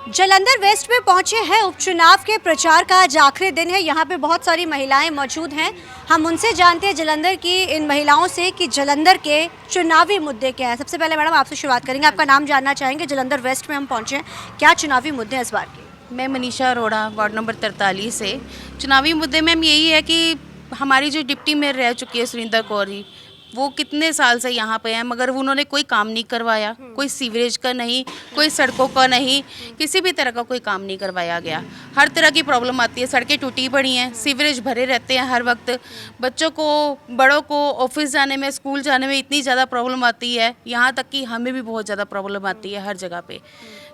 Jalandhar waste में पहुंचे हैं उपचुनाव के प्रचार का आज आखिरी दिन है। यहाँ पे बहुत सारी महिलाएं मौजूद हैं। हम उनसे जानते हैं जालंधर की इन महिलाओं से कि जालंधर के चुनावी मुद्दे क्या है। सबसे पहले मैडम आपसे शुरुआत करेंगे, आपका नाम जानना चाहेंगे। जालंधर वेस्ट में हम पहुंचे हैं, क्या चुनावी मुद्दे हैं इस बार के? मैं मनीषा अरोड़ा, वार्ड नंबर 43 से। चुनावी मुद्दे मैम यही है कि हमारी जो डिप्टी मेयर रह चुकी है सुरिंदर कौर जी, वो कितने साल से यहाँ पे हैं मगर उन्होंने कोई काम नहीं करवाया। कोई सीवरेज का नहीं, कोई सड़कों का नहीं, किसी भी तरह का कोई काम नहीं करवाया गया। हर तरह की प्रॉब्लम आती है, सड़कें टूटी पड़ी हैं, सीवरेज भरे रहते हैं हर वक्त। बच्चों को, बड़ों को ऑफिस जाने में, स्कूल जाने में इतनी ज़्यादा प्रॉब्लम आती है, यहाँ तक कि हमें भी बहुत ज़्यादा प्रॉब्लम आती है हर जगह पे।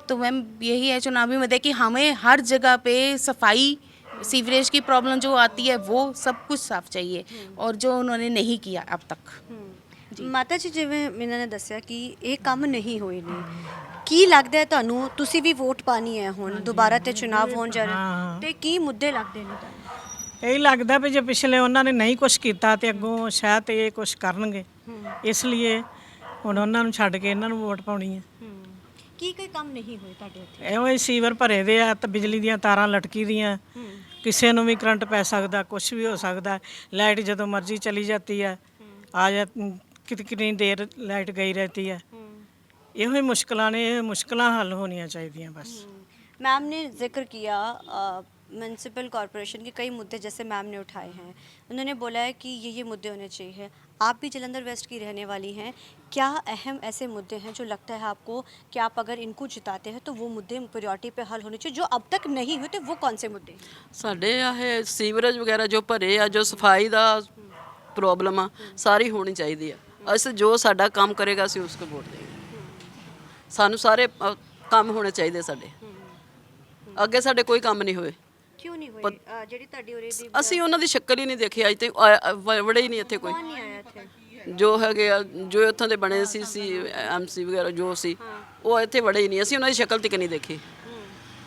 तो मैम यही है चुनावी मुद्दे कि हमें हर जगह पे सफाई, सीवरेज की प्रॉब्लम जो आती है वो सब कुछ साफ चाहिए, और जो उन्होंने नहीं किया अब तक। ਮਾਤਾ ਜੀ, ਜਿਵੇਂ ਇਹਨਾਂ ਨੇ ਦੱਸਿਆ ਕਿ ਇਹ ਕੰਮ ਨਹੀਂ ਹੋਏ ਨੇ, ਕੀ ਲੱਗਦਾ ਹੈ ਤੁਹਾਨੂੰ? ਤੁਸੀਂ ਵੀ ਵੋਟ ਪਾਣੀ ਹੈ ਹੁਣ, ਦੁਬਾਰਾ ਤੇ ਚੁਣਾਵ ਹੋਣ ਜਾ ਰਹੇ ਤੇ ਕੀ ਮੁੱਦੇ ਲੱਗਦੇ ਨੇ ਤੁਹਾਨੂੰ? ਇਹ ਲੱਗਦਾ ਵੀ ਜੇ ਪਿਛਲੇ ਉਹਨਾਂ ਨੇ ਨਹੀਂ ਕੁਝ ਕੀਤਾ ਤੇ ਅੱਗੋਂ ਸ਼ਾਇਦ ਇਹ ਕੁਝ ਕਰਨਗੇ, ਇਸ ਲਈ ਹੁਣ ਉਹਨਾਂ ਨੂੰ ਛੱਡ ਕੇ ਇਹਨਾਂ ਨੂੰ ਵੋਟ ਪਾਉਣੀ ਹੈ। ਕੀ ਕੋਈ ਕੰਮ ਨਹੀਂ ਹੋਏ ਤੁਹਾਡੇ ਇੱਥੇ? ਇਹੋ ਹੀ ਸੀਵਰ ਭਰੇ ਦੇ ਆ ਤੇ ਬਿਜਲੀ ਦੀਆਂ ਤਾਰਾਂ ਲਟਕੀ ਦੀਆਂ, ਕਿਸੇ ਨੂੰ ਵੀ ਕਰੰਟ ਪੈ ਸਕਦਾ, ਕੁਝ ਵੀ ਹੋ ਸਕਦਾ। ਲਾਈਟ ਜਦੋਂ ਮਰਜ਼ੀ ਚਲੀ ਜਾਂਦੀ ਹੈ, ਆ ਜਾ कितनी देर लाइट गई रहती है। ਇਹੋ ਹੀ ਮੁਸ਼ਕਲਾਂ ਨੇ, ਇਹ ਮੁਸ਼ਕਲਾਂ ਹੱਲ ਹੋਣੀਆਂ ਚਾਹੀਦੀਆਂ बस। मैम ने जिक्र किया म्यूनसिपल कॉरपोरेशन के कई मुद्दे जैसे मैम ने उठाए हैं। उन्होंने बोला है कि ये मुद्दे होने चाहिए। आप भी जालंधर वेस्ट की रहने वाली हैं, क्या अहम ऐसे मुद्दे हैं जो लगता है आपको कि आप अगर इनको जिताते हैं तो वो मुद्दे प्रायोरिटी पे हल होने चाहिए, जो अब तक नहीं हुए थे? वो कौन से मुद्दे? ਸਾਡੇ ਇਹ ਸੀਵਰੇਜ ਵਗੈਰਾ ਜੋ ਭਰੇ ਆ, ਜੋ ਸਫਾਈ ਦਾ ਪ੍ਰੋਬਲਮ ਆ, ਸਾਰੀ ਹੋਣੀ ਚਾਹੀਦੀ ਆ। ਅਸੀਂ ਜੋ ਸਾਡਾ ਕੰਮ ਕਰੇਗਾ ਅਸੀਂ ਉਸको ਵੋਟ ਦੇਂਗੇ। ਸਾਨੂੰ ਸਾਰੇ ਕੰਮ ਹੋਣੇ ਚਾਹੀਦੇ ਸਾਡੇ। ਅੱਗੇ ਸਾਡੇ ਕੋਈ ਕੰਮ ਨਹੀਂ ਹੋਏ। क्यों नहीं हुए? ਜਿਹੜੀ ਤੁਹਾਡੀ ਉਰੇ ਦੀ ਅਸੀਂ ਉਹਨਾਂ ਦੀ ਸ਼ਕਲ ਹੀ ਨਹੀਂ ਦੇਖੀ ਅੱਜ ਤੱਕ, ਵੜੇ ਹੀ ਨਹੀਂ ਇੱਥੇ ਕੋਈ। कौन नहीं आया थे? ਜੋ ਹੈਗੇ ਆ, ਜੋ ਇੱਥੋਂ ਦੇ ਬਣੇ ਸੀ ਐਮਸੀ ਵਗੈਰਾ ਜੋ ਸੀ, ਉਹ ਇੱਥੇ ਵੜੇ ਹੀ ਨਹੀਂ। ਅਸੀਂ ਉਹਨਾਂ ਦੀ ਸ਼ਕਲ ਤੱਕ ਨਹੀਂ ਦੇਖੀ।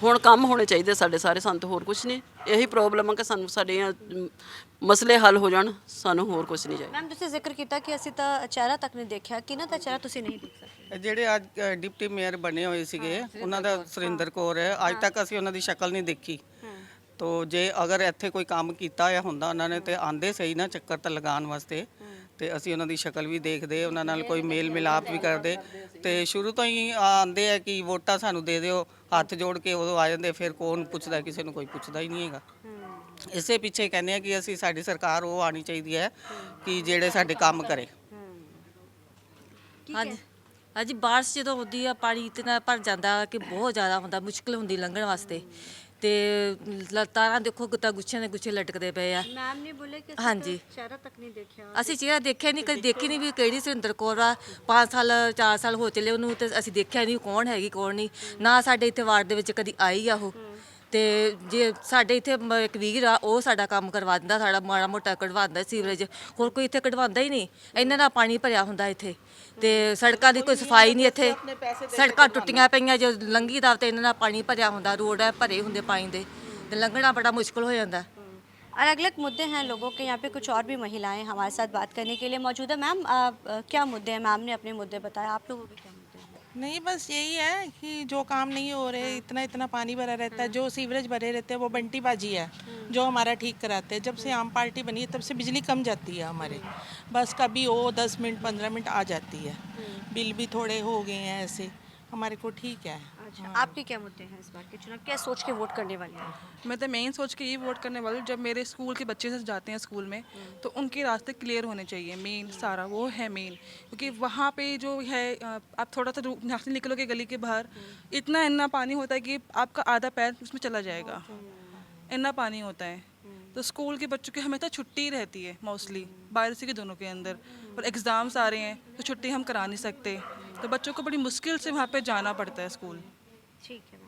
ਹੁਣ ਕੰਮ ਹੋਣੇ ਚਾਹੀਦੇ ਸਾਡੇ ਸਾਰੇ, ਸਾਨੂੰ ਤਾਂ ਹੋਰ ਕੁਝ ਨਹੀਂ। ਇਹੀ ਪ੍ਰੋਬਲਮ ਆ ਕਿ ਸਾਨੂੰ ਸਾਡੇ ਮਸਲੇ ਹੱਲ ਹੋ ਜਾਣ, ਸਾਨੂੰ ਹੋਰ ਕੁਝ ਨਹੀਂ ਚਾਹੀਦਾ। मैम ਤੁਸੀਂ ਜ਼ਿਕਰ ਕੀਤਾ ਕਿ ਅਸੀਂ ਤਾਂ ਚਿਹਰਾ ਤੱਕ ਨਹੀਂ ਦੇਖਿਆ, ਕਿਹਨਾਂ ਦਾ ਚਿਹਰਾ ਤੁਸੀਂ ਨਹੀਂ ਦੇਖ ਸਕਦੇ? ਜਿਹੜੇ ਅੱਜ ਡਿਪਟੀ ਮੇਅਰ ਬਣੇ ਹੋਏ ਸੀਗੇ, ਉਹਨਾਂ ਦਾ ਸੁਰਿੰਦਰ ਕੌਰ ਹੈ। ਅੱਜ ਤੱਕ ਅਸੀਂ ਉਹਨਾਂ ਦੀ ਸ਼ਕਲ ਨਹੀਂ ਦੇਖੀ। ਤੋ ਜੇ ਅਗਰ ਇੱਥੇ ਕੋਈ ਕੰਮ ਕੀਤਾ ਜਾਂ ਹੁੰਦਾ ਉਹਨਾਂ ਨੇ ਤੇ ਆਂਦੇ ਸਹੀ ਨਾ ਚੱਕਰ ਤਾਂ ਲਗਾਉਣ ਵਾਸਤੇ, ਤੇ ਅਸੀਂ ਉਹਨਾਂ ਦੀ ਸ਼ਕਲ ਵੀ ਦੇਖਦੇ, ਉਹਨਾਂ ਨਾਲ ਕੋਈ ਮੇਲ ਮਿਲਾਪ ਵੀ ਕਰਦੇ। ਤੇ ਸ਼ੁਰੂ ਤੋਂ ਹੀ ਆਂਦੇ ਆ ਕਿ ਵੋਟਾਂ ਸਾਨੂੰ ਦੇ ਦਿਓ, ਹੱਥ ਜੋੜ ਕੇ ਉਦੋਂ ਆ ਜਾਂਦੇ। ਫਿਰ ਕੌਣ ਪੁੱਛਦਾ? ਕਿਸੇ ਨੂੰ ਕੋਈ ਪੁੱਛਦਾ ਹੀ ਨਹੀਂ ਹੈਗਾ। ਇਸੇ ਪਿੱਛੇ ਕਹਿੰਦੇ ਆ ਕਿ ਅਸੀਂ, ਸਾਡੀ ਸਰਕਾਰ ਉਹ ਆਣੀ ਚਾਹੀਦੀ ਹੈ ਕਿ ਜਿਹੜੇ ਸਾਡੇ ਕੰਮ ਕਰੇ। ਹਾਂਜੀ ਹਾਂਜੀ, ਬਾਰਿਸ਼ ਜਦੋਂ ਹੁੰਦੀ ਆ ਪਾਣੀ ਇਤਨਾ ਭਰ ਜਾਂਦਾ ਕਿ ਬਹੁਤ ਜ਼ਿਆਦਾ ਹੁੰਦਾ, ਮੁਸ਼ਕਿਲ ਹੁੰਦੀ ਲੰਘਣ ਵਾਸਤੇ। ਤੇ ਤਾਰਾਂ ਦੇਖੋ ਕਿਤਾ ਗੁੱਛੇ ਦੇ ਗੁੱਛੇ ਲਟਕਦੇ ਪਏ ਆ। ਮੈਮ ਨੇ ਬੋਲੇ ਕਿ ਹਾਂਜੀ, ਚਿਹਰਾ ਤੱਕ ਨਹੀਂ ਦੇਖਿਆ। ਅਸੀਂ ਚਿਹਰਾ ਦੇਖਿਆ ਨਹੀਂ, ਕਦੀ ਦੇਖੀ ਨਹੀਂ ਵੀ ਕਿਹੜੀ ਸੁਰਿੰਦਰ ਕੌਰ ਆ। 5 ਸਾਲ 4 ਸਾਲ ਹੋ ਚੱਲੇ ਉਹਨੂੰ, ਤੇ ਅਸੀਂ ਦੇਖਿਆ ਨਹੀਂ ਕੌਣ ਹੈਗੀ ਕੌਣ ਨਹੀਂ। ਨਾ ਸਾਡੇ ਇੱਥੇ ਵਾਰਡ ਦੇ ਵਿੱਚ ਕਦੀ ਆਈ ਆ ਉਹ। ਤੇ ਜੇ ਸਾਡੇ ਇੱਥੇ ਇੱਕ ਵੀਰ ਆ, ਉਹ ਸਾਡਾ ਕੰਮ ਕਰਵਾ ਦਿੰਦਾ, ਸਾਡਾ ਮਾੜਾ ਮੋਟਾ ਕਢਵਾ ਦਿੰਦਾ ਸੀਵਰੇਜ। ਹੋਰ ਕੋਈ ਇੱਥੇ ਕਢਵਾਉਂਦਾ ਹੀ ਨਹੀਂ। ਇਹਨਾਂ ਦਾ ਪਾਣੀ ਭਰਿਆ ਹੁੰਦਾ ਇੱਥੇ, ਤੇ ਸੜਕਾਂ ਦੀ ਕੋਈ ਸਫਾਈ ਨਹੀਂ ਇੱਥੇ। ਸੜਕਾਂ ਟੁੱਟੀਆਂ ਪਈਆਂ, ਜੋ ਲੰਘੀ ਦਾ ਤੇ ਇਹਨਾਂ ਦਾ ਪਾਣੀ ਭਰਿਆ ਹੁੰਦਾ, ਰੋਡ ਹੈ ਭਰੇ ਹੁੰਦੇ ਪਾਣੀ ਦੇ, ਤੇ ਲੰਘਣਾ ਬੜਾ ਮੁਸ਼ਕਿਲ ਹੋ ਜਾਂਦਾ। अलग अलग मुद्दे हैं लोगों के। यहाँ पे कुछ और भी महिलाएं हमारे साथ बात करने के लिए मौजूद है। मैम क्या मुद्दे हैं? मैम ने अपने मुद्दे बताए, आप लोगों के क्या मुद्दे हैं? नहीं, बस यही है कि जो काम नहीं हो रहे, इतना इतना पानी भरा रहता है, जो सीवरेज भरे रहते हैं वो बंटी बाजी है जो हमारा ठीक कराते हैं। जब से आम पार्टी बनी है तब से बिजली कम जाती है हमारे, बस कभी वो 10 मिनट 15 मिनट आ जाती है। बिल भी थोड़े हो गए हैं, ऐसे हमारे को ठीक है। अच्छा, आपके क्या मुद्दे हैं इस बार के चुनाव? क्या सोच के वोट करने वाली हैं? मैं तो मेन सोच के ये वोट करने वाली हूँ, जब मेरे स्कूल के बच्चे से जाते हैं स्कूल में तो उनके रास्ते क्लियर होने चाहिए। मेन सारा वो है मेन, क्योंकि वहाँ पे जो है आप थोड़ा सा यहाँ से निकलोगे गली के बाहर, इतना पानी होता है कि आपका आधा पैर उसमें चला जाएगा। इतना पानी होता है। तो स्कूल के बच्चों की हमेशा छुट्टी रहती है मोस्टली, बारिश के दोनों के अंदर, और एग्ज़ाम्स आ रहे हैं तो छुट्टी हम करा नहीं सकते, तो बच्चों को बड़ी मुश्किल से वहाँ पे जाना पड़ता है स्कूल। ठीक है।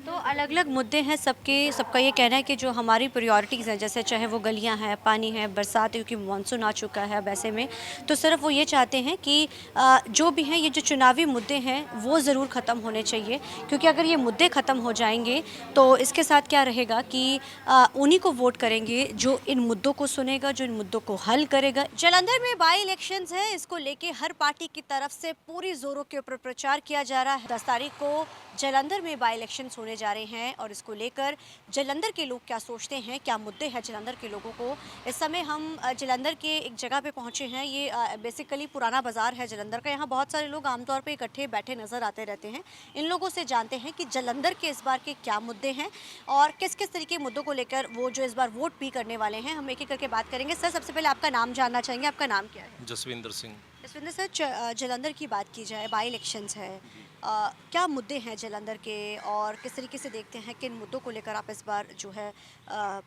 तो अलग अलग मुद्दे हैं सबके। सबका ये कहना है कि जो हमारी प्रायोरिटीज़ हैं, जैसे चाहे वो गलियां हैं, पानी है, बरसात है, क्योंकि मानसून आ चुका है अब ऐसे में, तो सिर्फ वो ये चाहते हैं कि जो भी हैं ये जो चुनावी मुद्दे हैं वो ज़रूर ख़त्म होने चाहिए। क्योंकि अगर ये मुद्दे ख़त्म हो जाएंगे तो इसके साथ क्या रहेगा कि उन्हीं को वोट करेंगे जो इन मुद्दों को सुनेगा, जो इन मुद्दों को हल करेगा। जालंधर में बाई इलेक्शंस है, इसको लेके हर पार्टी की तरफ से पूरी ज़ोरों के ऊपर प्रचार किया जा रहा है। 10 तारीख को जालंधर में बाई इलेक्शंस होने जा रहे हैं और इसको लेकर जालंधर के लोग क्या सोचते हैं, क्या मुद्दे हैं जालंधर के लोगों को। इस समय हम जालंधर के एक जगह पे पहुंचे हैं। ये बेसिकली पुराना बाजार है जालंधर का। यहाँ बहुत सारे लोग आमतौर पे इकट्ठे बैठे नज़र आते रहते हैं। इन लोगों से जानते हैं कि जालंधर के इस बार के क्या मुद्दे हैं और किस किस तरीके के मुद्दों को लेकर वो जो इस बार वोट भी करने वाले हैं। हम एक एक करके बात करेंगे। सर, सबसे पहले आपका नाम जानना चाहेंगे, आपका नाम क्या है? जसविंदर सिंह। जसविंदर सर, जालंधर की बात की जाए, बाई इलेक्शंस है, क्या मुद्दे हैं जालंधर के और किस तरीके से देखते हैं किन मुद्दों को लेकर आप इस बार जो है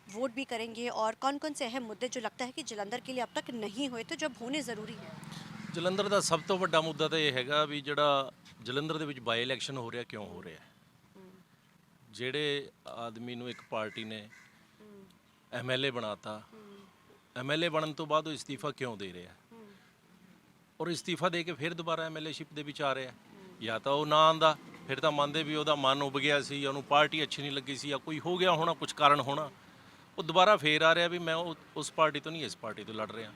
वोट भी करेंगे और कौन कौन से अहम मुद्दे जो लगता है कि जालंधर के लिए अब तक नहीं हुए तो जब होने ज़रूरी है? ਜਲੰਧਰ ਦਾ ਸਭ ਤੋਂ ਵੱਡਾ ਮੁੱਦਾ ਤਾਂ ਇਹ ਹੈਗਾ ਵੀ ਜਿਹੜਾ ਜਲੰਧਰ ਦੇ ਵਿੱਚ ਬਾਈ ਇਲੈਕਸ਼ਨ ਹੋ ਰਿਹਾ ਕਿਉਂ ਹੋ ਰਿਹਾ। ਜਿਹੜੇ ਆਦਮੀ ਨੂੰ ਇੱਕ ਪਾਰਟੀ ਨੇ ਐਮਐਲਏ ਬਣਾਤਾ, ਐਮਐਲਏ ਬਣਨ ਤੋਂ ਬਾਅਦ ਉਹ ਇਸਤੀਫਾ ਕਿਉਂ ਦੇ ਰਿਹਾ ਔਰ ਇਸਤੀਫਾ ਦੇ ਕੇ ਫਿਰ ਦੁਬਾਰਾ ਐਮਐਲਏਸ਼ਿਪ ਦੇ ਵਿੱਚ ਆ ਰਿਹਾ। ਜਾਂ ਤਾਂ ਉਹ ਨਾ ਆਂਦਾ ਫਿਰ ਤਾਂ ਮੰਨਦੇ ਵੀ ਉਹਦਾ ਮਨ ਉੱਬ ਗਿਆ ਸੀ, ਉਹਨੂੰ ਪਾਰਟੀ ਅੱਛੀ ਨਹੀਂ ਲੱਗੀ ਸੀ ਜਾਂ ਕੋਈ ਹੋ ਗਿਆ ਹੋਣਾ, ਕੁਝ ਕਾਰਨ ਹੋਣਾ, ਉਹ ਦੁਬਾਰਾ ਫੇਰ ਆ ਰਿਹਾ ਵੀ ਮੈਂ ਉਸ ਪਾਰਟੀ ਤੋਂ ਨਹੀਂ ਇਸ ਪਾਰਟੀ ਤੋਂ ਲੜ ਰਿਹਾ।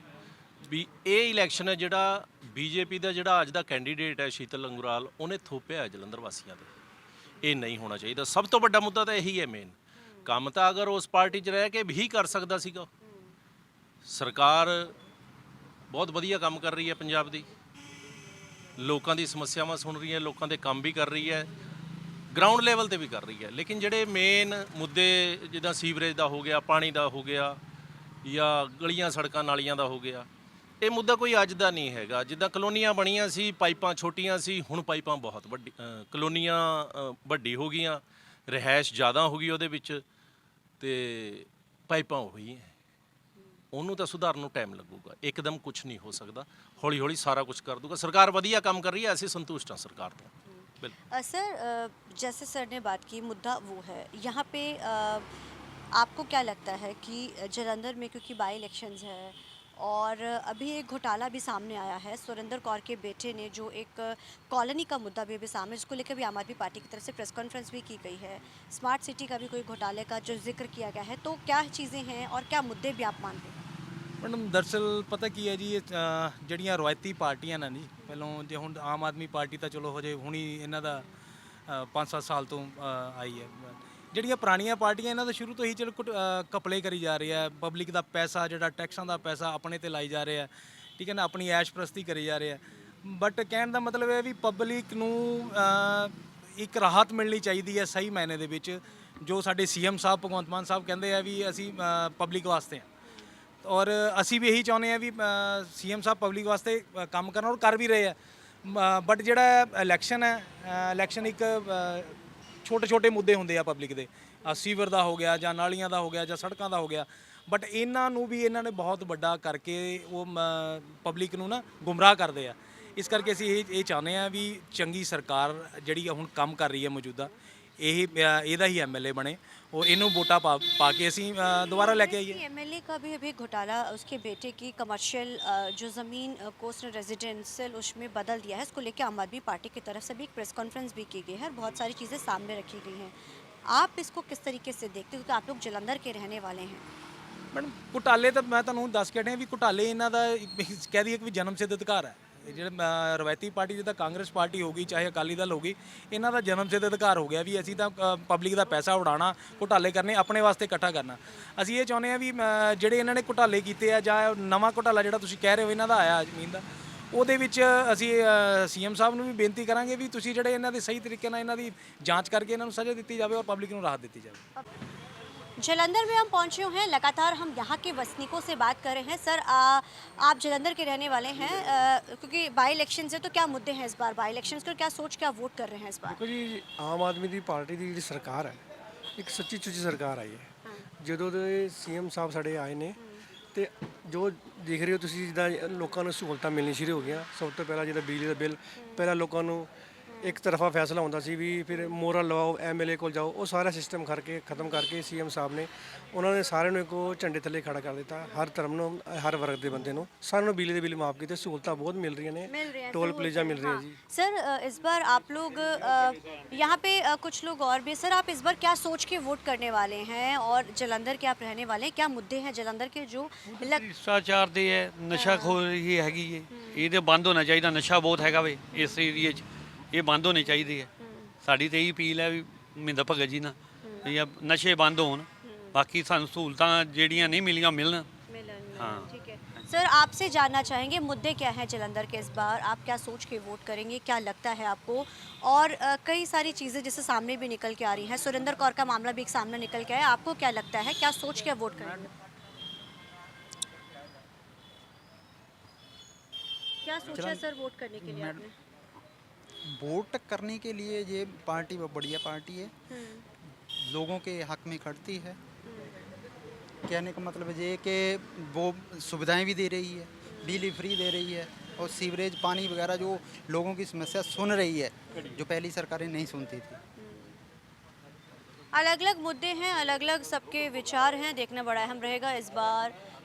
ਵੀ ਇਹ ਇਲੈਕਸ਼ਨ ਹੈ ਜਿਹੜਾ ਬੀਜੇਪੀ ਦਾ ਜਿਹੜਾ ਅੱਜ ਦਾ ਕੈਂਡੀਡੇਟ ਹੈ ਸ਼ੀਤਲ ਅੰਗਰਾਲ, ਉਹਨੇ ਥੋਪਿਆ ਹੈ ਜਲੰਧਰ ਵਾਸੀਆਂ ਤੇ। ਇਹ ਨਹੀਂ ਹੋਣਾ ਚਾਹੀਦਾ। ਸਭ ਤੋਂ ਵੱਡਾ ਮੁੱਦਾ ਤਾਂ ਇਹੀ ਹੈ ਮੇਨ। ਕੰਮ ਤਾਂ ਅਗਰ ਉਸ ਪਾਰਟੀ 'ਚ ਰਹਿ ਕੇ ਵੀ ਕਰ ਸਕਦਾ ਸੀਗਾ। ਸਰਕਾਰ ਬਹੁਤ ਵਧੀਆ ਕੰਮ ਕਰ ਰਹੀ ਹੈ ਪੰਜਾਬ ਦੀ, ਲੋਕਾਂ ਦੀ ਸਮੱਸਿਆਵਾਂ ਸੁਣ ਰਹੀ ਹੈ, ਲੋਕਾਂ ਦੇ ਕੰਮ ਵੀ ਕਰ ਰਹੀ ਹੈ, ਗਰਾਊਂਡ ਲੈਵਲ ਤੇ ਵੀ ਕਰ ਰਹੀ ਹੈ। ਲੇਕਿਨ ਜਿਹੜੇ ਮੇਨ ਮੁੱਦੇ ਜਿੱਦਾਂ ਸੀਵਰੇਜ ਦਾ ਹੋ ਗਿਆ, ਪਾਣੀ ਦਾ ਹੋ ਗਿਆ ਜਾਂ ਗਲੀਆਂ ਸੜਕਾਂ ਨਾਲੀਆਂ ਦਾ ਹੋ ਗਿਆ, ਇਹ ਮੁੱਦਾ ਕੋਈ ਅੱਜ ਦਾ ਨਹੀਂ ਹੈਗਾ। ਜਿੱਦਾਂ ਕਲੋਨੀਆਂ ਬਣੀਆਂ ਸੀ, ਪਾਈਪਾਂ ਛੋਟੀਆਂ ਸੀ, ਹੁਣ ਪਾਈਪਾਂ ਬਹੁਤ ਵੱਡੀ, ਕਲੋਨੀਆਂ ਵੱਡੀ ਹੋ ਗਈਆਂ, ਰਿਹਾਇਸ਼ ਜ਼ਿਆਦਾ ਹੋ ਗਈ ਉਹਦੇ ਵਿੱਚ ਤੇ ਪਾਈਪਾਂ ਉਹੀ ਹੈ। ਉਹਨੂੰ ਤਾਂ ਸੁਧਾਰਨ ਨੂੰ ਟਾਈਮ ਲੱਗੂਗਾ, ਇੱਕਦਮ ਕੁਝ ਨਹੀਂ ਹੋ ਸਕਦਾ। ਹੌਲੀ ਹੌਲੀ ਸਾਰਾ ਕੁਝ ਕਰ ਦੂਗਾ। ਸਰਕਾਰ ਵਧੀਆ ਕੰਮ कर रही है, ਅਸੀਂ संतुष्ट हैं सरकार ਤੋਂ। बिल्कुल सर, जैसे सर ने बात की, मुद्दा वो है यहाँ पे आपको क्या लगता है कि जालंधर में क्योंकि बाई इलेक्शंस है और अभी एक घोटाला भी सामने आया है, सुरेंद्र कौर के बेटे ने जो एक कॉलोनी का मुद्दा भी सामने, जिसको लेकर भी आम आदमी पार्टी की तरफ से प्रेस कॉन्फ्रेंस भी की गई है, स्मार्ट सिटी का भी कोई घोटाले का जो जिक्र किया गया है, तो क्या चीज़ें हैं और क्या मुद्दे भी आप मानते हैं? ਮੈਡਮ ਦਰਅਸਲ ਪਤਾ ਕੀ ਹੈ ਜੀ, ਇਹ ਜਿਹੜੀਆਂ ਰਵਾਇਤੀ ਪਾਰਟੀਆਂ ਨੇ ਜੀ, ਪਹਿਲਾਂ ਜੇ ਹੁਣ ਆਮ ਆਦਮੀ ਪਾਰਟੀ ਤਾਂ ਚਲੋ ਹਜੇ ਹੁਣੀ ਇਹਨਾਂ ਦਾ 5-7 ਸਾਲ ਤੋਂ ਆਈ ਹੈ। ਜਿਹੜੀਆਂ ਪੁਰਾਣੀਆਂ ਪਾਰਟੀਆਂ ਇਹਨਾਂ ਦਾ ਸ਼ੁਰੂ ਤੋਂ ਹੀ ਚਲੋ ਕਪਲੇ ਕਰੀ ਜਾ ਰਹੀ ਹੈ। ਪਬਲਿਕ ਦਾ ਪੈਸਾ ਜਿਹੜਾ ਟੈਕਸਾਂ ਦਾ ਪੈਸਾ ਆਪਣੇ ਤੇ ਲਾਈ ਜਾ ਰਿਹਾ, ਠੀਕ ਹੈ ਨਾ, ਆਪਣੀ ਐਸ਼ ਪ੍ਰਸਤੀ ਕਰੀ ਜਾ ਰਿਹਾ। ਬਟ ਕਹਿਣ ਦਾ ਮਤਲਬ ਹੈ ਵੀ ਪਬਲਿਕ ਨੂੰ ਇੱਕ ਰਾਹਤ ਮਿਲਣੀ ਚਾਹੀਦੀ ਹੈ ਸਹੀ ਮਾਇਨੇ ਦੇ ਵਿੱਚ। ਜੋ ਸਾਡੇ ਸੀਐਮ ਸਾਹਿਬ ਭਗਵੰਤ ਮਾਨ ਸਾਹਿਬ ਕਹਿੰਦੇ ਆ ਵੀ ਅਸੀਂ ਪਬਲਿਕ ਵਾਸਤੇ ਹਾਂ ਔਰ ਅਸੀਂ ਵੀ ਇਹੀ ਚਾਹੁੰਦੇ ਹਾਂ ਵੀ ਸੀਐਮ ਸਾਹਿਬ ਪਬਲਿਕ ਵਾਸਤੇ ਕੰਮ ਕਰਨ ਔਰ ਕਰ ਵੀ ਰਹੇ ਆ। ਬਟ ਜਿਹੜਾ ਇਲੈਕਸ਼ਨ ਹੈ, ਇਲੈਕਸ਼ਨ ਇੱਕ ਛੋਟੇ ਛੋਟੇ ਮੁੱਦੇ ਹੁੰਦੇ ਆ ਪਬਲਿਕ ਦੇ, ਸੀਵਰ ਦਾ ਹੋ ਗਿਆ ਜਾਂ ਨਾਲੀਆਂ ਦਾ ਹੋ ਗਿਆ ਜਾਂ ਸੜਕਾਂ ਦਾ ਹੋ ਗਿਆ, ਬਟ ਇਹਨਾਂ ਨੂੰ ਵੀ ਇਹਨਾਂ ਨੇ ਬਹੁਤ ਵੱਡਾ ਕਰਕੇ ਉਹ ਪਬਲਿਕ ਨੂੰ ਨਾ ਗੁੰਮਰਾਹ ਕਰਦੇ ਆ। ਇਸ ਕਰਕੇ ਅਸੀਂ ਇਹ ਚਾਹੁੰਦੇ ਹਾਂ ਵੀ ਚੰਗੀ ਸਰਕਾਰ ਜਿਹੜੀ ਹੁਣ ਕੰਮ ਕਰ ਰਹੀ ਹੈ ਮੌਜੂਦਾ, ਇਹਦਾ ही एमएलए बने और इन्हों वोटा पा के असी दोबारा लेके आइए। एमएलए का भी अभी घोटाला, उसके बेटे की कमर्शियल जो ज़मीन कोस्टल रेजिडेंशियल उसमें बदल दिया है, इसको लेकर आम आदमी पार्टी की तरफ से भी एक प्रेस कॉन्फ्रेंस भी की गई है और बहुत सारी चीज़ें सामने रखी गई हैं। आप इसको किस तरीके से देखते हो, क्योंकि आप लोग जलंधर के रहने वाले हैं? मैडम घोटाले तो मैं ਤੁਹਾਨੂੰ ਦੱਸ ਕੇ ਹਟਿਆ ਵੀ ਘੋਟਾਲੇ ਇਹਨਾਂ ਦਾ ਕਹਿ ਦਈਏ ਕਿ ਵੀ ਜਨਮ ਸਿੱਧ ਅਧਿਕਾਰ ਹੈ। ਜਿਹੜੇ ਰਵਾਇਤੀ ਪਾਰਟੀ ਜਿੱਦਾਂ ਕਾਂਗਰਸ ਪਾਰਟੀ ਹੋ ਗਈ ਚਾਹੇ ਅਕਾਲੀ ਦਲ ਹੋ ਗਈ, ਇਹਨਾਂ ਦਾ ਜਨਮ ਸਿੱਧ ਅਧਿਕਾਰ ਹੋ ਗਿਆ ਵੀ ਅਸੀਂ ਤਾਂ ਪਬਲਿਕ ਦਾ ਪੈਸਾ ਉਡਾਉਣਾ, ਘੋਟਾਲੇ ਕਰਨੇ, ਆਪਣੇ ਵਾਸਤੇ ਇਕੱਠਾ ਕਰਨਾ। ਅਸੀਂ ਇਹ ਚਾਹੁੰਦੇ ਹਾਂ ਵੀ ਜਿਹੜੇ ਇਹਨਾਂ ਨੇ ਘੋਟਾਲੇ ਕੀਤੇ ਆ ਜਾਂ ਨਵਾਂ ਘੋਟਾਲਾ ਜਿਹੜਾ ਤੁਸੀਂ ਕਹਿ ਰਹੇ ਹੋ ਇਹਨਾਂ ਦਾ ਆਇਆ ਜ਼ਮੀਨ ਦਾ, ਉਹਦੇ ਵਿੱਚ ਅਸੀਂ ਸੀਐਮ ਸਾਹਿਬ ਨੂੰ ਵੀ ਬੇਨਤੀ ਕਰਾਂਗੇ ਵੀ ਤੁਸੀਂ ਜਿਹੜੇ ਇਹਨਾਂ ਦੇ ਸਹੀ ਤਰੀਕੇ ਨਾਲ ਇਹਨਾਂ ਦੀ ਜਾਂਚ ਕਰਕੇ ਇਹਨਾਂ ਨੂੰ ਸਜ਼ਾ ਦਿੱਤੀ ਜਾਵੇ ਔਰ ਪਬਲਿਕ ਨੂੰ ਰਾਹਤ ਦਿੱਤੀ ਜਾਵੇ। जालंधर में हम पहुंचे हुए हैं, लगातार हम यहाँ के वसनीकों से बात कर रहे हैं। सर, आप जालंधर के रहने वाले हैं, क्योंकि बाई इलेक्शन है तो क्या मुद्दे हैं इस बार बाई इलेक्शन को, क्या सोच के आप वोट कर रहे हैं इस बार? देखो जी, आम आदमी की पार्टी की जी सरकार है, एक सच्ची सुच्ची सरकार आई है। ਜਦੋਂ ਦੇ ਸੀਐਮ ਸਾਹਿਬ ਸਾਡੇ ਆਏ ਨੇ ਤੇ ਜੋ ਦੇਖ ਰਹੇ ਹੋ ਤੁਸੀਂ, ਜਿੱਦਾਂ ਲੋਕਾਂ ਨੂੰ ਸਹੂਲਤਾਂ ਮਿਲਣੀ ਸ਼ੁਰੂ ਹੋ ਗਈਆਂ। ਸਭ ਤੋਂ ਪਹਿਲਾਂ ਜਿਹੜਾ ਬਿਜਲੀ ਦਾ ਬਿੱਲ, ਪਹਿਲਾਂ ਲੋਕਾਂ ਨੂੰ ਇੱਕ ਤਰਫਾ ਫੈਸਲਾ ਹੁੰਦਾ ਸੀ ਵੀ ਫਿਰ ਮੋਹਰਾਂ ਲਵਾਓ, ਐਮਐਲਏ ਕੋਲ ਜਾਓ, ਉਹ ਸਾਰਾ ਸਿਸਟਮ ਕਰਕੇ ਖਤਮ ਕਰਕੇ ਸੀਐਮ ਸਾਹਿਬ ਨੇ ਉਹਨਾਂ ਨੇ ਸਾਰਿਆਂ ਨੂੰ ਇੱਕੋ ਝੰਡੇ ਥੱਲੇ ਖੜਾ ਕਰ ਦਿੱਤਾ। ਹਰ ਧਰਮ ਨੂੰ, ਹਰ ਵਰਗ ਦੇ ਬੰਦੇ ਨੂੰ, ਸਾਰਿਆਂ ਨੂੰ ਬਿਜਲੀ ਦੇ ਬਿੱਲ ਮਾਫ ਕੀਤੇ, ਸਹੂਲਤਾਂ ਬਹੁਤ ਮਿਲ ਰਹੀਆਂ ਨੇ, टोल प्लाजा मिल रही है जी। सर, इस बार आप लोग यहाँ पे कुछ लोग और भी, सर आप इस बार क्या सोच के वोट करने वाले हैं और जालंधर के आप रहने वाले हैं, क्या मुद्दे हैं जालंधर के जो ਭ੍ਰਿਸ਼ਟਾਚਾਰ ਦੇ ਹੈ, ਨਸ਼ਾਖੋਰੀ ਹੈਗੀ ਹੈ, ਇਹਦੇ ਬੰਦ ਹੋਣਾ ਚਾਹੀਦਾ। ਨਸ਼ਾ ਬਹੁਤ ਹੈਗਾ ਵੇ ਇਸ ਏਰੀਏ 'ਚ, ਇਹ ਬੰਦ ਹੋਣੀ ਚਾਹੀਦੀ ਹੈ। ਸਾਡੀ ਤਾਂ ਇਹੀ ਅਪੀਲ ਹੈ ਵੀ ਮਹਿੰਦਰ ਭਗਤ ਜੀ ਨਾਲ ਜਾਂ ਨਸ਼ੇ ਬੰਦ ਹੋਣ। ਬਾਕੀ ਸਾਨੂੰ ਸਹੂਲਤਾਂ ਜਿਹੜੀਆਂ ਨਹੀਂ ਮਿਲੀਆਂ ਮਿਲਣ। हाँ ठीक है सर, आपसे जानना चाहेंगे मुद्दे क्या हैं जलंधर के इस बार, आप क्या सोच के वोट करेंगे, क्या लगता है आपको? और कई सारी चीज़ें जैसे सामने भी निकल के आ रही हैं, सुरेंद्र कौर का मामला भी एक सामने निकल के आया, आपको क्या लगता है, क्या सोच के वोट करेंगे? क्या सोचा है सर वोट करने के लिए आपने? वोट करने के लिए ये पार्टी बहुत बढ़िया पार्टी है, लोगों के हक में खड़ती है। कहने का मतलब ये कि वो सुविधाएं भी दे रही है, बिजली फ्री दे रही है और सीवरेज पानी वगैरह जो लोगों की समस्या सुन रही है, जो पहली सरकारें नहीं सुनती थी। अलग अलग मुद्दे हैं, अलग अलग सबके विचार हैं, देखना बड़ा अहम रहेगा इस बार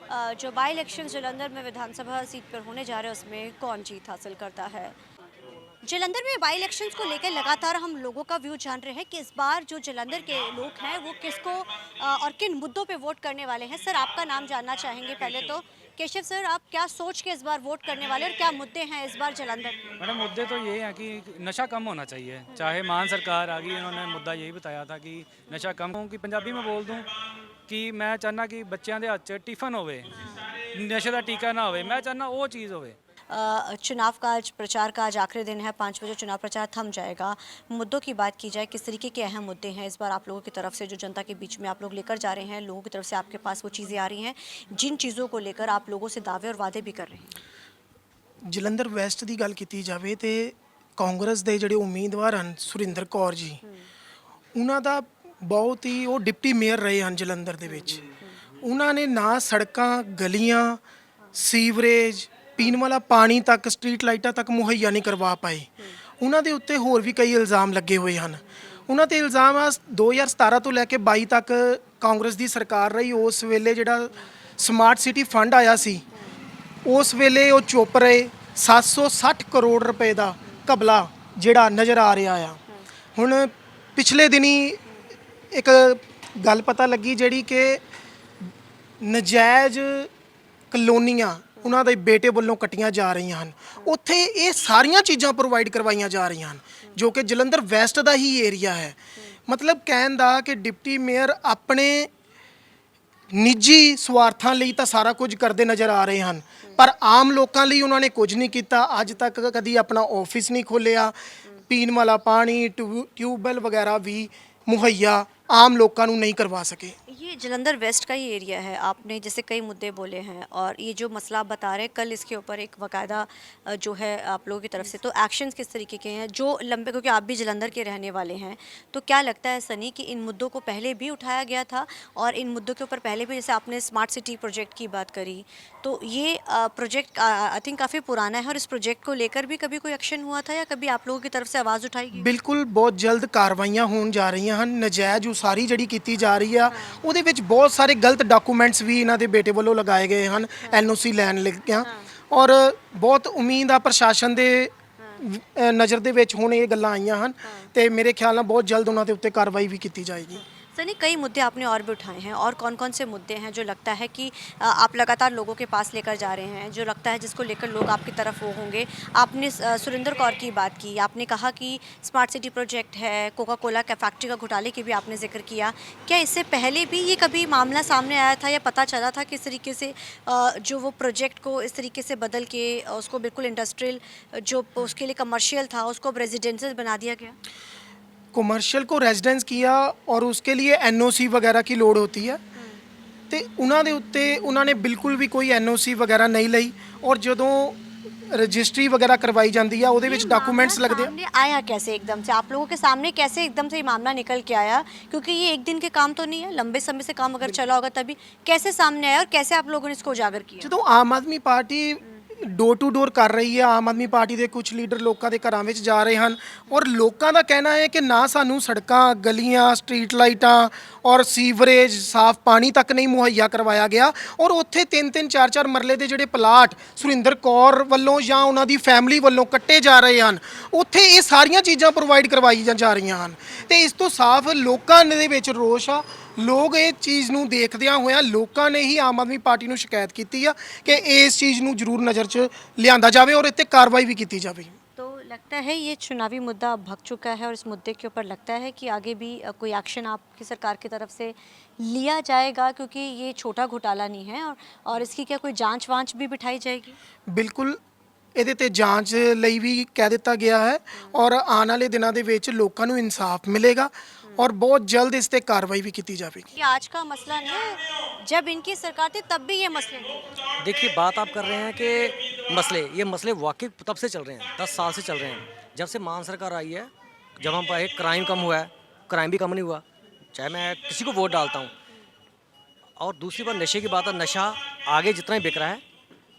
जो बाई इलेक्शन जलंधर में विधानसभा सीट पर होने जा रहे हैं उसमें कौन जीत हासिल करता है। जलंधर में बाई इलेक्शंस को लेकर लगातार हम लोगों का व्यू जान रहे हैं कि इस बार जो जलंधर के लोग हैं वो किसको और किन मुद्दों पे वोट करने वाले हैं। सर, आपका नाम जानना चाहेंगे पहले तो। केशव सर, आप क्या सोच के इस बार वोट करने वाले और क्या मुद्दे हैं इस बार जलंधर? मैडम, मुद्दे तो ये हैं कि नशा कम होना चाहिए। चाहे मान सरकार आ गई, इन्होंने मुद्दा यही बताया था कि नशा कम हो। कि पंजाबी में बोल दूं कि मैं चाहना कि बच्चों के हाथ च टिफन होवे, नशे का टीका ना होवे, मैं चाहना वो चीज़ होवे। चुनाव का आज प्रचार का आज आखिरी दिन है, 5 बजे चुनाव प्रचार थम जाएगा। मुद्दों की बात की जाए, किस तरीके के अहम मुद्दे हैं इस बार आप लोगों की तरफ से जो जनता के बीच में आप लोग लेकर जा रहे हैं, लोगों की तरफ से आपके पास वो चीज़ें आ रही हैं जिन चीज़ों को लेकर आप लोगों से दावे और वादे भी कर रहे हैं? ਜਲੰਧਰ ਵੈਸਟ ਦੀ ਗੱਲ ਕੀਤੀ ਜਾਵੇ ਤੇ ਕਾਂਗਰਸ ਦੇ ਜਿਹੜੇ ਉਮੀਦਵਾਰ ਹਨ ਸੁਰਿੰਦਰ ਕੌਰ ਜੀ, ਉਹਨਾਂ ਦਾ ਬਹੁਤ ਹੀ ਉਹ ਡਿਪਟੀ ਮੇਅਰ ਰਹੇ ਹਨ ਜਲੰਧਰ ਦੇ ਵਿੱਚ। ਉਹਨਾਂ ਨੇ ਨਾ ਸੜਕਾਂ, ਗਲੀਆਂ, ਸੀਵਰੇਜ, ਪੀਣ ਵਾਲਾ ਪਾਣੀ ਤੱਕ, ਸਟਰੀਟ ਲਾਈਟਾਂ ਤੱਕ ਮੁਹੱਈਆ ਨਹੀਂ ਕਰਵਾ ਪਾਏ। ਉਹਨਾਂ ਦੇ ਉੱਤੇ ਹੋਰ ਵੀ ਕਈ ਇਲਜ਼ਾਮ ਲੱਗੇ ਹੋਏ ਹਨ। ਉਹਨਾਂ ਤੇ ਇਲਜ਼ਾਮ ਆ 2017 ਤੋਂ ਲੈ ਕੇ 22 ਤੱਕ ਕਾਂਗਰਸ ਦੀ ਸਰਕਾਰ ਰਹੀ, ਉਸ ਵੇਲੇ ਜਿਹੜਾ ਸਮਾਰਟ ਸਿਟੀ ਫੰਡ ਆਇਆ ਸੀ ਉਸ ਵੇਲੇ ਉਹ ਚੁੱਪ ਰਹੇ। 760 ਕਰੋੜ ਰੁਪਏ ਦਾ ਘਬਲਾ ਜਿਹੜਾ ਨਜ਼ਰ ਆ ਰਿਹਾ ਆ। ਹੁਣ ਪਿਛਲੇ ਦਿਨੀ ਇੱਕ ਗੱਲ ਪਤਾ ਲੱਗੀ ਜਿਹੜੀ ਕਿ ਨਜਾਇਜ਼ ਕਲੋਨੀਆਂ ਉਹਨਾਂ ਦੇ ਬੇਟੇ ਵੱਲੋਂ ਕੱਟੀਆਂ ਜਾ ਰਹੀਆਂ ਹਨ। ਉੱਥੇ ਇਹ ਸਾਰੀਆਂ ਚੀਜ਼ਾਂ ਪ੍ਰੋਵਾਈਡ ਕਰਵਾਈਆਂ ਜਾ ਰਹੀਆਂ ਹਨ ਜੋ ਕਿ ਜਲੰਧਰ ਵੈਸਟ ਦਾ ਹੀ ਏਰੀਆ ਹੈ। ਮਤਲਬ ਕਹਿਣ ਦਾ ਕਿ ਡਿਪਟੀ ਮੇਅਰ ਆਪਣੇ ਨਿੱਜੀ ਸਵਾਰਥਾਂ ਲਈ ਤਾਂ ਸਾਰਾ ਕੁਝ ਕਰਦੇ ਨਜ਼ਰ ਆ ਰਹੇ ਹਨ, ਪਰ ਆਮ ਲੋਕਾਂ ਲਈ ਉਹਨਾਂ ਨੇ ਕੁਝ ਨਹੀਂ ਕੀਤਾ। ਅੱਜ ਤੱਕ ਕਦੀ ਆਪਣਾ ਆਫਿਸ ਨਹੀਂ ਖੋਲ੍ਹਿਆ, ਪੀਣ ਵਾਲਾ ਪਾਣੀ, ट्यूबवेल वगैरह भी मुहैया आम लोगों को नहीं करवा सके। ये जलंधर वेस्ट का ही एरिया है, आपने जैसे कई मुद्दे बोले हैं और ये जो मसला आप बता रहे हैं कल इसके ऊपर एक बाकायदा जो है आप लोगों की तरफ से तो एक्शंस किस तरीके के हैं जो लंबे, क्योंकि आप भी जलंधर के रहने वाले हैं, तो क्या लगता है सनी कि इन मुद्दों को पहले भी उठाया गया था और इन मुद्दों के ऊपर पहले भी, जैसे आपने स्मार्ट सिटी प्रोजेक्ट की बात करी, तो ये प्रोजेक्ट आई थिंक काफ़ी पुराना है और इस प्रोजेक्ट को लेकर भी कभी कोई एक्शन हुआ था या कभी आप लोगों की तरफ से आवाज़ उठाई गई? बिल्कुल, बहुत जल्द कार्रवाइयां होने जा रही हैं। नजायज़ उसारी ਜਿਹੜੀ ਕੀਤੀ ਜਾ ਰਹੀ ਆ ਉਹਦੇ ਵਿੱਚ ਬਹੁਤ ਸਾਰੇ ਗਲਤ ਡਾਕੂਮੈਂਟਸ ਵੀ ਇਹਨਾਂ ਦੇ ਬੇਟੇ ਵੱਲੋਂ ਲਗਾਏ ਗਏ ਹਨ ਐਨਓਸੀ ਲੈਣ ਲੱਗਿਆਂ, ਔਰ ਬਹੁਤ ਉਮੀਦ ਆ ਪ੍ਰਸ਼ਾਸਨ ਦੇ ਨਜ਼ਰ ਦੇ ਵਿੱਚ ਹੁਣ ਇਹ ਗੱਲਾਂ ਆਈਆਂ ਹਨ ਤੇ ਮੇਰੇ ਖਿਆਲ ਨਾਲ ਬਹੁਤ ਜਲਦ ਉਹਨਾਂ ਦੇ ਉੱਤੇ ਕਾਰਵਾਈ ਵੀ ਕੀਤੀ ਜਾਏਗੀ। सनी, कई मुद्दे आपने और भी उठाए हैं और कौन कौन से मुद्दे हैं जो लगता है कि आप लगातार लोगों के पास लेकर जा रहे हैं, जो लगता है जिसको लेकर लोग आपकी तरफ वो होंगे? आपने सुरेंद्र कौर की बात की, आपने कहा कि स्मार्ट सिटी प्रोजेक्ट है, कोका कोला का फैक्ट्री का घोटाले की भी आपने जिक्र किया। क्या इससे पहले भी ये कभी मामला सामने आया था या पता चला था कि इस तरीके से जो वो प्रोजेक्ट को इस तरीके से बदल के उसको बिल्कुल इंडस्ट्रियल, जो उसके लिए कमर्शियल था उसको अब रेजिडेंशियल बना दिया गया? कमर्शियल को रेजिडेंस किया और उसके लिए एनओसी वगैरह की लोड़ होती है तो उन्होंने उत्ते उन्होंने बिल्कुल भी कोई एनओसी वगैरह नहीं ली और जदों रजिस्ट्री वगैरह करवाई जाती है वो डॉकूमेंट्स लगते हैं। आया कैसे एकदम से आप लोगों के सामने, कैसे एकदम से ये मामला निकल के आया? क्योंकि ये एक दिन के काम तो नहीं है, लंबे समय से काम अगर चला होगा तभी कैसे सामने आया और कैसे आप लोगों ने इसको उजागर किया? ਜਦੋਂ Aam Aadmi party door to door ਕਰ ਰਹੀ ਹੈ, ਆਮ ਆਦਮੀ ਪਾਰਟੀ ਦੇ ਕੁਝ ਲੀਡਰ ਲੋਕਾਂ ਦੇ ਘਰਾਂ ਵਿੱਚ ਜਾ ਰਹੇ ਹਨ ਔਰ ਲੋਕਾਂ ਦਾ ਕਹਿਣਾ ਹੈ ਕਿ ਨਾ ਸਾਨੂੰ ਸੜਕਾਂ, ਗਲੀਆਂ, ਸਟਰੀਟ ਲਾਈਟਾਂ ਔਰ ਸੀਵਰੇਜ, ਸਾਫ਼ ਪਾਣੀ ਤੱਕ ਨਹੀਂ ਮੁਹੱਈਆ ਕਰਵਾਇਆ ਗਿਆ ਔਰ ਉੱਥੇ 3-3 4-4 ਮਰਲੇ ਦੇ ਜਿਹੜੇ ਪਲਾਟ ਸੁਰਿੰਦਰ ਕੌਰ ਵੱਲੋਂ ਜਾਂ ਉਹਨਾਂ ਦੀ ਫੈਮਿਲੀ ਵੱਲੋਂ ਕੱਟੇ ਜਾ ਰਹੇ ਹਨ, ਉੱਥੇ ਇਹ ਸਾਰੀਆਂ ਚੀਜ਼ਾਂ ਪ੍ਰੋਵਾਈਡ ਕਰਵਾਈਆਂ ਜਾ ਰਹੀਆਂ ਹਨ ਤੇ ਇਸ ਤੋਂ ਸਾਫ਼ ਲੋਕਾਂ ਦੇ ਵਿੱਚ ਰੋਸ਼ ਆ। ਲੋਕ ਇਹ ਚੀਜ਼ ਨੂੰ ਦੇਖਦਿਆਂ ਹੋਇਆਂ ਲੋਕਾਂ ਨੇ ਹੀ ਆਮ ਆਦਮੀ ਪਾਰਟੀ ਨੂੰ ਸ਼ਿਕਾਇਤ ਕੀਤੀ ਆ ਕਿ ਇਸ ਚੀਜ਼ ਨੂੰ ਜ਼ਰੂਰ ਨਜ਼ਰ 'ਚ ਲਿਆਂਦਾ ਜਾਵੇ ਔਰ ਇੱਥੇ ਕਾਰਵਾਈ ਵੀ ਕੀਤੀ ਜਾਵੇ। तो लगता है ये चुनावी मुद्दा अब भग चुका है और इस मुद्दे के ऊपर लगता है कि आगे भी कोई एक्शन आपकी सरकार की तरफ से लिया जाएगा, क्योंकि ये छोटा घोटाला नहीं है और इसकी क्या कोई जांच वांच भी बिठाई जाएगी? ਬਿਲਕੁਲ ਇਹਦੇ ਤੇ ਜਾਂਚ ਲਈ ਵੀ ਕਹਿ ਦਿੱਤਾ ਗਿਆ ਹੈ ਔਰ ਆਉਣ ਵਾਲੇ ਦਿਨਾਂ ਦੇ ਵਿੱਚ ਲੋਕਾਂ ਨੂੰ ਇਨਸਾਫ ਮਿਲੇਗਾ और बहुत जल्द इस पे कार्रवाई भी की जाएगी। ये आज का मसला नहीं है, जब इनकी सरकार थी तब भी ये मसले थे। देखिए, बात आप कर रहे हैं कि ये मसले वाकई तब से चल रहे हैं, 10 साल से चल रहे हैं। जब से मान सरकार आई है, जब हम पर क्राइम कम हुआ है, क्राइम भी कम नहीं हुआ, चाहे मैं किसी को वोट डालता हूँ। और दूसरी बात नशे की बात है, नशा आगे जितना ही बिक रहा है,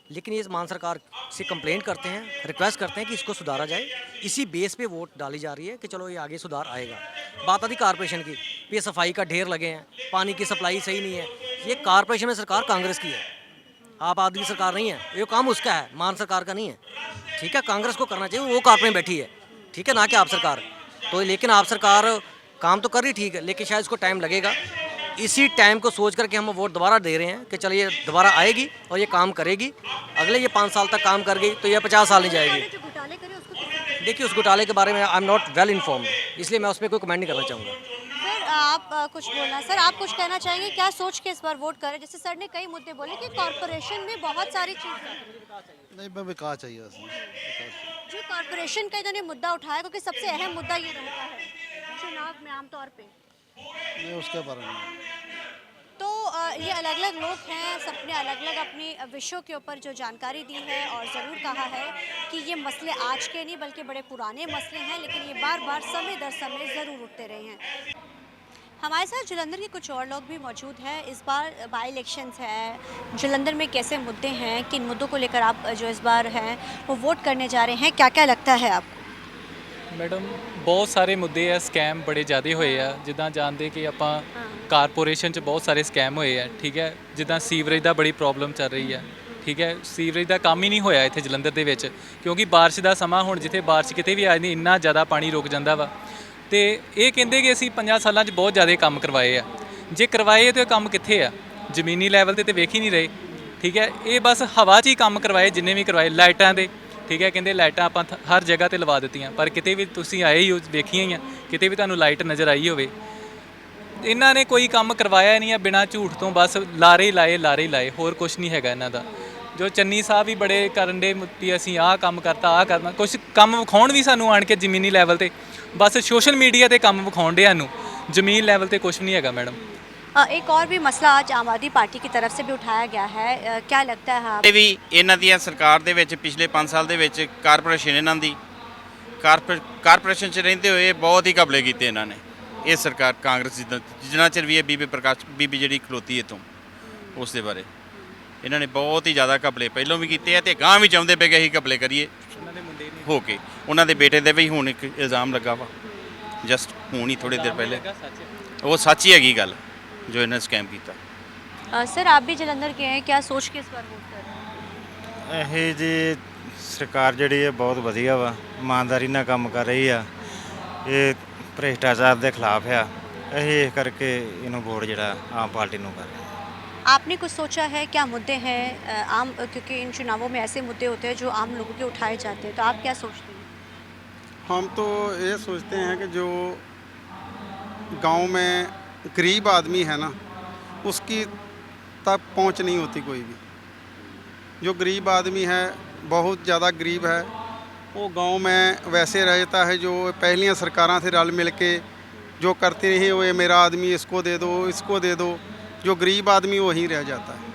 लेकिन ये मान सरकार से कंप्लेंट करते हैं, रिक्वेस्ट करते हैं कि इसको सुधारा जाए। इसी बेस पे वोट डाली जा रही है कि चलो ये आगे सुधार आएगा। बात आती कारपोरेशन की, ये सफाई का ढेर लगे हैं, पानी की सप्लाई सही नहीं है। ये कारपोरेशन में सरकार कांग्रेस की है, आप आदमी की सरकार नहीं है, ये काम उसका है, मान सरकार का नहीं है। ठीक है, कांग्रेस को करना चाहिए, वो कारपोरेशन में बैठी है, ठीक है ना, कि आप सरकार। तो लेकिन आप सरकार काम तो कर रही ठीक है, लेकिन शायद इसको टाइम लगेगा। इसी टाइम को सोच करके हम वोट दोबारा दे रहे हैं कि चलो ये दोबारा आएगी और ये काम करेगी। अगले ये 5 साल तक काम कर गई तो ये 50 साल नहीं जाएगी। देखिए, उस घोटाले के बारे में I am not well informed, इसलिए मैं उस पर कोई कमेंट नहीं करना चाहूँगा। सर आप कुछ बोलना, सर आप कुछ कहना चाहेंगे, क्या सोच के इस बार वोट करें? जैसे सर ने कई मुद्दे बोले कि कॉर्पोरेशन में बहुत सारी चीज़ें नहीं, विकास चाहिए। जो कॉर्पोरेशन का इन्होंने मुद्दा उठाया, क्योंकि सबसे अहम मुद्दा ये रहता है चुनाव में आमतौर पे, नहीं उसके बारे में। तो ये अलग अलग लोग हैं, सबने अलग अलग अपने विषयों के ऊपर जो जानकारी दी है और ज़रूर कहा है कि ये मसले आज के नहीं बल्कि बड़े पुराने मसले हैं, लेकिन ये बार बार समय दर समय ज़रूर उठते रहे हैं। हमारे साथ जालंधर के कुछ और लोग भी मौजूद हैं। इस बार बाई इलेक्शंस है, जालंधर में कैसे मुद्दे हैं, किन मुद्दों को लेकर आप जो इस बार हैं वो वोट करने जा रहे हैं, क्या क्या लगता है आपको? ਮੈਡਮ ਬਹੁਤ ਸਾਰੇ ਮੁੱਦੇ ਆ, ਸਕੈਮ ਬੜੇ ਜ਼ਿਆਦਾ ਹੋਏ ਆ। ਜਿੱਦਾਂ ਜਾਣਦੇ ਕਿ ਆਪਾਂ ਕਾਰਪੋਰੇਸ਼ਨ 'ਚ ਬਹੁਤ ਸਾਰੇ ਸਕੈਮ ਹੋਏ ਆ, ਠੀਕ ਹੈ। ਜਿੱਦਾਂ ਸੀਵਰੇਜ ਦਾ ਬੜੀ ਪ੍ਰੋਬਲਮ ਚੱਲ ਰਹੀ ਹੈ, ਠੀਕ ਹੈ। ਸੀਵਰੇਜ ਦਾ ਕੰਮ ਹੀ ਨਹੀਂ ਹੋਇਆ ਇੱਥੇ ਜਲੰਧਰ ਦੇ ਵਿੱਚ, ਕਿਉਂਕਿ ਬਾਰਿਸ਼ ਦਾ ਸਮਾਂ, ਹੁਣ ਜਿੱਥੇ ਬਾਰਿਸ਼ ਕਿਤੇ ਵੀ ਆ ਜਾਂਦੀ ਇੰਨਾ ਜ਼ਿਆਦਾ ਪਾਣੀ ਰੁਕ ਜਾਂਦਾ ਵਾ। ਤੇ ਇਹ ਕਹਿੰਦੇ ਕਿ ਅਸੀਂ 50 ਸਾਲਾਂ 'ਚ ਬਹੁਤ ਜ਼ਿਆਦਾ ਕੰਮ ਕਰਵਾਏ ਆ। ਜੇ ਕਰਵਾਏ ਤਾਂ ਕੰਮ ਕਿੱਥੇ ਆ? ਜ਼ਮੀਨੀ ਲੈਵਲ ਤੇ ਵੇਖ ਹੀ ਨਹੀਂ ਰਹੇ, ਠੀਕ ਹੈ। ਇਹ ਬਸ ਹਵਾ 'ਚ ਹੀ ਕੰਮ ਕਰਵਾਏ, ਜਿੰਨੇ ਵੀ ਕਰਵਾਏ। ਲਾਈਟਾਂ ਦੇ, ਠੀਕ ਹੈ, ਕਹਿੰਦੇ ਲਾਈਟਾਂ ਆਪਾਂ ਹਰ ਜਗ੍ਹਾ ਤੇ ਲਵਾ ਦਿੱਤੀਆਂ, ਪਰ ਕਿਤੇ ਵੀ ਤੁਸੀਂ ਆਏ ਹੀ ਵੇਖੀਆਂ ਹੀ ਆ, ਕਿਤੇ ਵੀ ਤੁਹਾਨੂੰ ਲਾਈਟ ਨਜ਼ਰ ਆਈ ਹੋਵੇ? ਇਹਨਾਂ ਨੇ ਕੋਈ ਕੰਮ ਕਰਵਾਇਆ ਨਹੀਂ ਆ, ਬਿਨਾਂ ਝੂਠ ਤੋਂ ਬਸ ਲਾਰੇ ਹੀ ਲਾਏ, ਹੋਰ ਕੁਝ ਨਹੀਂ ਹੈਗਾ ਇਹਨਾਂ ਦਾ। ਜੋ ਚੰਨੀ ਸਾਹਿਬ ਵੀ ਬੜੇ ਕਰਨ ਦੇ ਵੀ ਅਸੀਂ ਆਹ ਕੰਮ ਕਰਤਾ, ਆਹ ਕਰਨਾ, ਕੁਝ ਕੰਮ ਵਿਖਾਉਣ ਵੀ ਸਾਨੂੰ ਆਣ ਕੇ ਜ਼ਮੀਨੀ ਲੈਵਲ ਤੇ, ਬਸ ਸੋਸ਼ਲ मीडिया ਤੇ ਕੰਮ ਵਿਖਾਉਣ ਦੇ ਸਾਨੂੰ, ਜ਼ਮੀਨ ਲੈਵਲ ਤੇ ਕੁਝ ਨਹੀਂ ਹੈਗਾ ਮੈਡਮ। एक और भी मसला आज आम आदमी पार्टी की तरफ से भी उठाया गया है, क्या लगता है आप? ਵੀ ਇਹਨਾਂ ਦੀਆਂ ਸਰਕਾਰ ਦੇ ਵਿੱਚ ਪਿਛਲੇ 5 ਸਾਲ ਦੇ ਵਿੱਚ ਕਾਰਪੋਰੇਸ਼ਨ ਇਹਨਾਂ ਦੀ ਕਾਰਪੋਰੇਸ਼ਨ 'ਚ ਰਹਿੰਦੇ ਹੋਏ ਬਹੁਤ ਹੀ ਘਪਲੇ ਕੀਤੇ ਇਹਨਾਂ ਨੇ। ਇਹ ਸਰਕਾਰ ਕਾਂਗਰਸ ਜਿੰਨਾ ਚਿਰ ਵੀ ਇਹ ਬੀਬੀ ਜਿਹੜੀ ਖਲੋਤੀ ਇੱਥੋਂ, ਉਸ ਦੇ ਬਾਰੇ ਇਹਨਾਂ ਨੇ ਬਹੁਤ ਹੀ ਜ਼ਿਆਦਾ ਘਪਲੇ ਪਹਿਲਾਂ ਵੀ ਕੀਤੇ ਆ ਤੇ ਗਾਂ ਵੀ ਚਾਹੁੰਦੇ ਪਏ ਕਿ ਅਸੀਂ ਘਪਲੇ ਕਰੀਏ ਹੋ ਕੇ। ਉਹਨਾਂ ਦੇ ਬੇਟੇ ਦੇ ਵੀ ਹੁਣ ਇੱਕ ਇਲਜ਼ਾਮ ਲੱਗਾ ਵਾ, ਜਸਟ ਹੁਣ ਹੀ ਥੋੜੇ ਦਿਨ ਪਹਿਲੇ। ਉਹ ਸੱਚ ਹੀ ਹੈਗੀ ਗੱਲ जो इन्हें स्कैम किया। सर आप भी जलंधर के हैं, क्या सोच के इस बार वोट कर रहे हैं? ਇਹ ਜੀ ਸਰਕਾਰ ਜਿਹੜੀ ਹੈ ਬਹੁਤ ਵਧੀਆ ਵਾ, ਇਮਾਨਦਾਰੀ ਨਾਲ ਕੰਮ ਕਰ ਰਹੀ ਆ, ਇਹ ਭ੍ਰਿਸ਼ਟਾਚਾਰ ਦੇ ਖਿਲਾਫ ਆ। ਇਹ ਇਸ ਕਰਕੇ ਇਹਨੂੰ ਵੋਟ ਜਿਹੜਾ ਆਮ ਪਾਰਟੀ ਨੂੰ ਕਰ ਰਹੇ ਹਾਂ। आपने कुछ सोचा है, क्या मुद्दे हैं आम, क्योंकि इन चुनावों में ऐसे मुद्दे होते हैं जो आम लोगों के उठाए जाते हैं, तो आप क्या सोचते हैं? हम तो ये सोचते हैं कि जो गांव में गरीब आदमी है ना, उसकी तक पहुंच नहीं होती कोई भी। जो गरीब आदमी है, बहुत ज़्यादा गरीब है, वो गांव में वैसे रहता है जो पहलियां सरकारों से रल मिल के जो करते रहे, वो मेरा आदमी इसको दे दो, इसको दे दो, जो गरीब आदमी वहीं रह जाता है।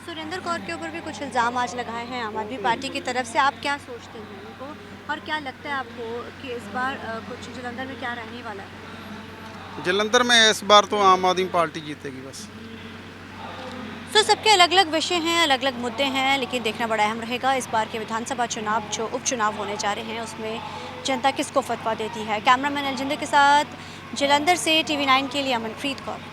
सुरेंद्र कौर के ऊपर भी कुछ इल्ज़ाम आज लगाए हैं आम आदमी पार्टी की तरफ से, आप क्या सोचते हैं उनको, और क्या लगता है आपको कि इस बार कुछ जलंधर में क्या रहने वाला है? जलंधर में इस बार तो आम आदमी पार्टी जीतेगी बस। तो सबके अलग अलग विषय हैं, अलग अलग मुद्दे हैं, लेकिन देखना बड़ा अहम रहेगा इस बार के विधानसभा चुनाव जो उपचुनाव होने जा रहे हैं उसमें जनता किसको फतवा देती है। कैमरामैन अलजिंदर के साथ जलंधर से TV9 के लिए अमनप्रीत कौर।